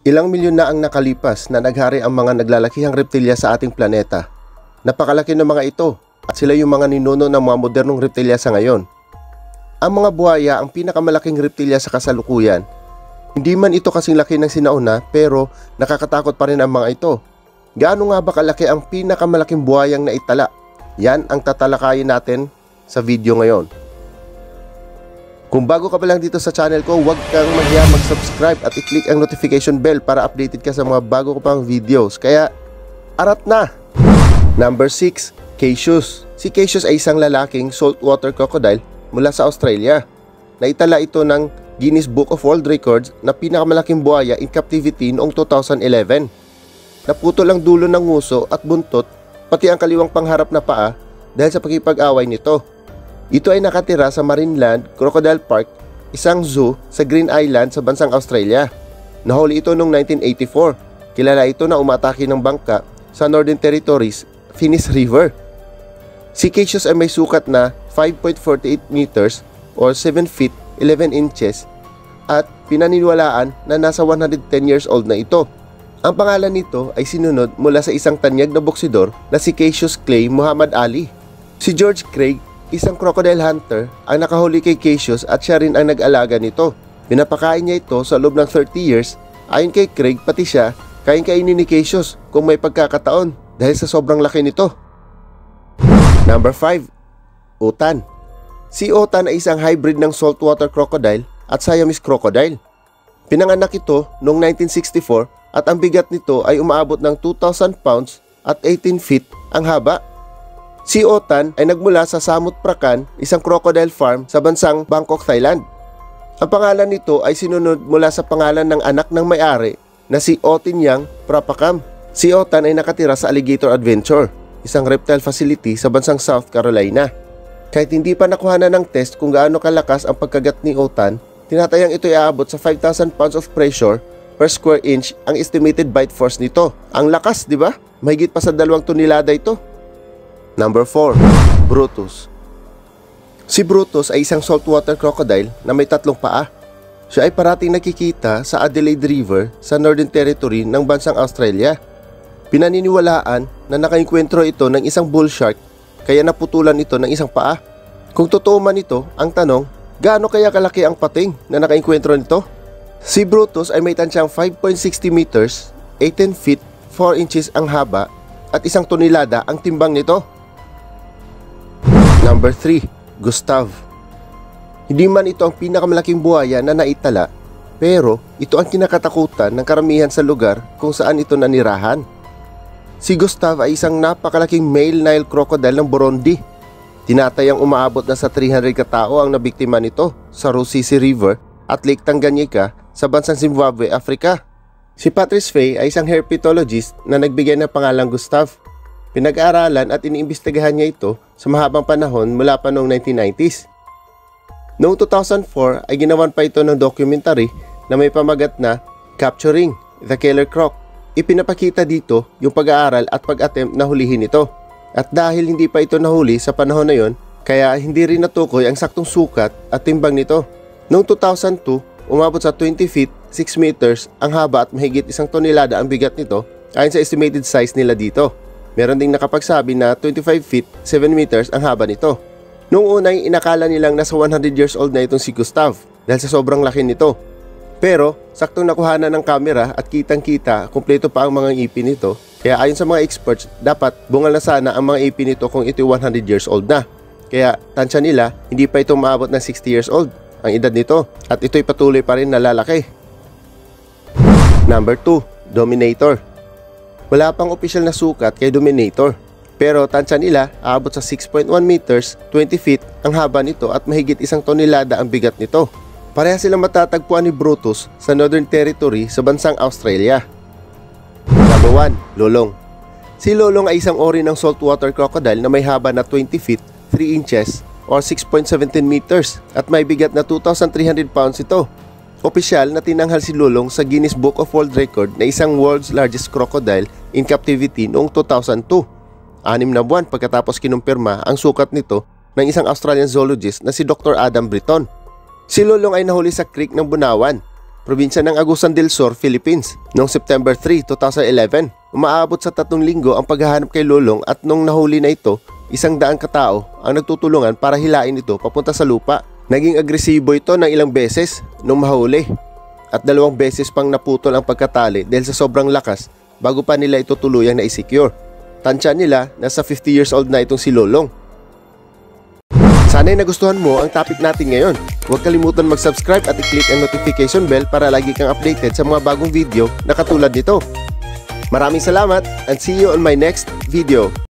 Ilang milyon na ang nakalipas na naghari ang mga naglalakihang reptilya sa ating planeta. Napakalaki ng mga ito at sila yung mga ninuno ng mga modernong reptilya sa ngayon. Ang mga buhaya ang pinakamalaking reptilya sa kasalukuyan. Hindi man ito kasing laki ng sinauna pero nakakatakot pa rin ang mga ito. Gaano nga ba kalaki ang pinakamalaking buhayang naitala? Yan ang tatalakayin natin sa video ngayon. Kung bago ka pa lang dito sa channel ko, huwag kang mahiya mag-subscribe at i-click ang notification bell para updated ka sa mga bago ko pang videos. Kaya, arat na! Number 6. Cassius. Si Cassius ay isang lalaking saltwater crocodile mula sa Australia. Naitala ito ng Guinness Book of World Records na pinakamalaking buhaya in captivity noong 2011. Naputol ang dulo ng nguso at buntot, pati ang kaliwang pangharap na paa dahil sa pakipag-away nito. Ito ay nakatira sa Marineland Crocodile Park, isang zoo sa Green Island sa bansang Australia. Nahuli ito noong 1984. Kilala ito na umatake ng bangka sa Northern Territories, Finniss River. Si Cassius ay may sukat na 5.48 meters or 7 feet 11 inches at pinaniniwalaan na nasa 110 years old na ito. Ang pangalan nito ay sinunod mula sa isang tanyag na boksidor na si Cassius Clay Muhammad Ali. Si George Craig, isang crocodile hunter, ang nakahuli kay Cassius at siya rin ang nag-alaga nito. Pinapakain niya ito sa loob ng 30 years. Ayon kay Craig, pati siya kain-kainin ni Cassius kung may pagkakataon dahil sa sobrang laki nito. Number 5. Otan. Si Otan ay isang hybrid ng saltwater crocodile at Siamese crocodile. Pinanganak ito noong 1964 at ang bigat nito ay umaabot ng 2,000 pounds at 18 feet ang haba. Si Otan ay nagmula sa Samut Prakan, isang crocodile farm sa bansang Bangkok, Thailand. Ang pangalan nito ay sinunod mula sa pangalan ng anak ng may-ari na si Otinyang Prapakam. Si Otan ay nakatira sa Alligator Adventure, isang reptile facility sa bansang South Carolina. Kahit hindi pa nakuhanan ng test kung gaano kalakas ang pagkagat ni Otan, tinatayang ito ay aabot sa 5,000 pounds of pressure per square inch ang estimated bite force nito. Ang lakas, di ba? Mahigit pa sa 2 tonelada ito. Number 4. Brutus. Si Brutus ay isang saltwater crocodile na may 3 paa. Siya ay parating nakikita sa Adelaide River sa Northern Territory ng bansang Australia. Pinaniniwalaan na nakainkwentro ito ng isang bull shark kaya naputulan ito ng isang paa. Kung totoo man ito, ang tanong, gaano kaya kalaki ang pating na nakainkwentro nito? Si Brutus ay may tansyang 5.60 meters, 18 feet, 4 inches ang haba at 1 tonelada ang timbang nito. Number 3. Gustav. Hindi man ito ang pinakamalaking buhaya na naitala, pero ito ang kinakatakutan ng karamihan sa lugar kung saan ito nanirahan. Si Gustav ay isang napakalaking male Nile crocodile ng Burundi. Tinatayang umaabot na sa 300 katao ang nabiktima nito sa Rusizi River at Lake Tanganyika sa bansang Zimbabwe, Africa. Si Patrice Fay ay isang herpetologist na nagbigay ng pangalang Gustav. Pinag-aaralan at iniimbestigahan niya ito sa mahabang panahon mula pa noong 1990s. Noong 2004 ay ginawan pa ito ng documentary na may pamagat na Capturing the Killer Croc. Ipinapakita dito yung pag-aaral at pag-attempt na hulihin ito. At dahil hindi pa ito nahuli sa panahon na yon, kaya hindi rin natukoy ang saktong sukat at timbang nito. Noong 2002, umabot sa 20 feet, 6 meters ang haba at mahigit 1 tonelada ang bigat nito ayon sa estimated size nila dito. Meron ding nakapagsabi na 25 feet, 7 meters ang haba nito. Noong unay inakala nilang nasa 100 years old na itong si Gustav dahil sa sobrang laki nito. Pero saktong nakuhanan ng kamera at kitang-kita kumpleto pa ang mga ipin nito. Kaya ayon sa mga experts, dapat bungal na sana ang mga ipin nito kung ito 100 years old na. Kaya tansya nila, hindi pa ito maabot ng 60 years old ang edad nito at ito'y patuloy pa rin na lalaki. Number 2. Dominator. Wala pang opisyal na sukat kay Dominator, pero tansya nila aabot sa 6.1 meters, 20 feet ang haba nito at mahigit 1 tonelada ang bigat nito. Pareha silang matatagpuan ni Brutus sa Northern Territory sa bansang Australia. Number 1. Lolong. Si Lolong ay isang uri ng saltwater crocodile na may haba na 20 feet, 3 inches or 6.17 meters at may bigat na 2,300 pounds ito. Opisyal na tinanghal si Lolong sa Guinness Book of World Record na isang world's largest crocodile in captivity noong 2002. 6 na buwan pagkatapos kinumpirma ang sukat nito ng isang Australian zoologist na si Dr. Adam Britton. Si Lolong ay nahuli sa creek ng Bunawan. probinsya ng Agusan del Sur, Philippines, noong September 3, 2011. Umaabot sa 3 linggo ang paghahanap kay Lolong at nung nahuli na ito, 100 katao ang nagtutulungan para hilain ito papunta sa lupa. Naging agresibo ito ng ilang beses nung mahuli at 2 beses pang naputol ang pagkatali dahil sa sobrang lakas bago pa nila ito tuluyang na-secure. Tansya nila nasa 50 years old na itong si Lolong. Sana'y nagustuhan mo ang topic natin ngayon. Huwag kalimutan mag-subscribe at i-click ang notification bell para lagi kang updated sa mga bagong video na katulad nito. Maraming salamat and see you on my next video.